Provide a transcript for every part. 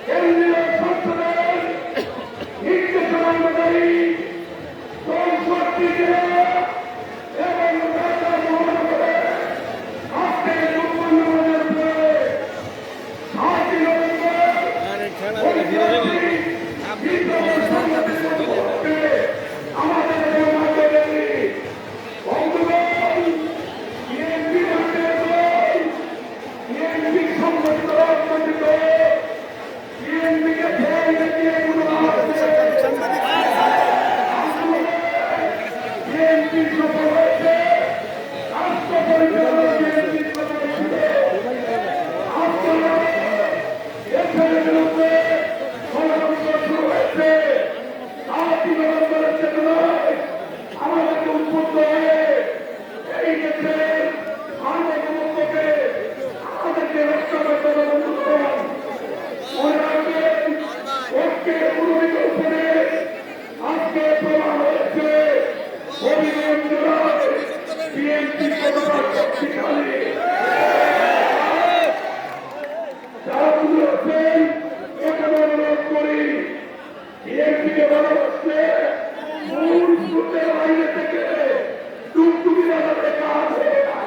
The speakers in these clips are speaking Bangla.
কেন্দ্রীয় সংসদের নির্দেশনা অনুযায়ী এবং ঢাকা মহানগরে আজকে আমাদেরকে উদ্বুদ্ধ হয়ে এই দেশের সার্বভৌমত্বকে আমাদেরকে রক্ষা করতে হবে। মনে রাখবেন, ঐক্যের ভূমিকার উপরে আজকে প্রমাণ হয়েছে হবিগঞ্জ জেলায় বিএনপি কতটা শক্তিশালী। যারা বুঝেছেন এখানে অনুরোধ করি, বিএনপিকে ভালোবাসলে মূল স্রোতের বাইরে থেকে ডুবডুবি বাজাতে কাজ হবে না।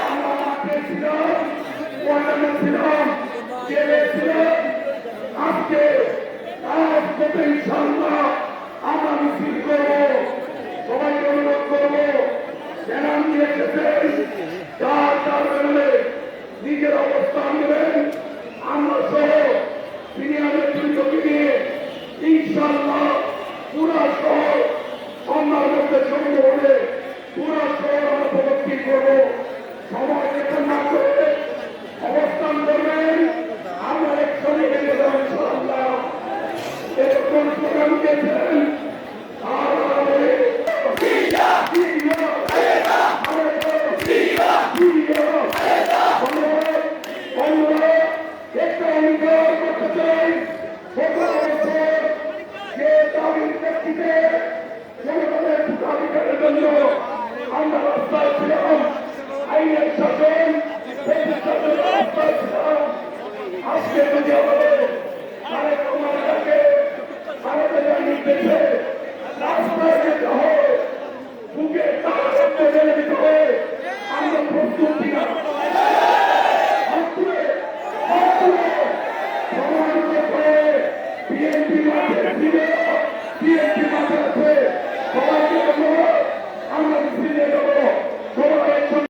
আমরা মাঠে ছিলাম, ময়দানে ছিলাম, জেলে ছিলাম, আজকে রাজপথে ইনশাআল্লাহ আমরা মিছিল করবো। সবাইকে অনুরোধ করবো, জানান দিয়ে এসেছেন, যার যার বেরোলে নিজের অবস্থান নেবেন। আমরা সহ সিনিয়রের দুর্যোগী নিয়ে ইনশাআল্লাহ পুরা শহর সন্ধ্যার মধ্যে সঙ্গ হলে পুরা শহর আমরা প্রদক্ষিণ করবো। সময় বেতন না করে অবস্থান করবেন, আমরা একসঙ্গে বেরিয়ে যাবো ইনশাআল্লাহ। এরকম প্রোগ্রাম দিয়েছেন আমরা রাস্তায় ছিলাম, আইনের শাসন রাস্তায় ছিলাম। আজকে যদি আমাদের তারেক রহমানকে ভারতের নির্দেশে রাস্তায় যেতে হয়, বুকে তারা জেনে দিতে হয়, আমরা প্রস্তুত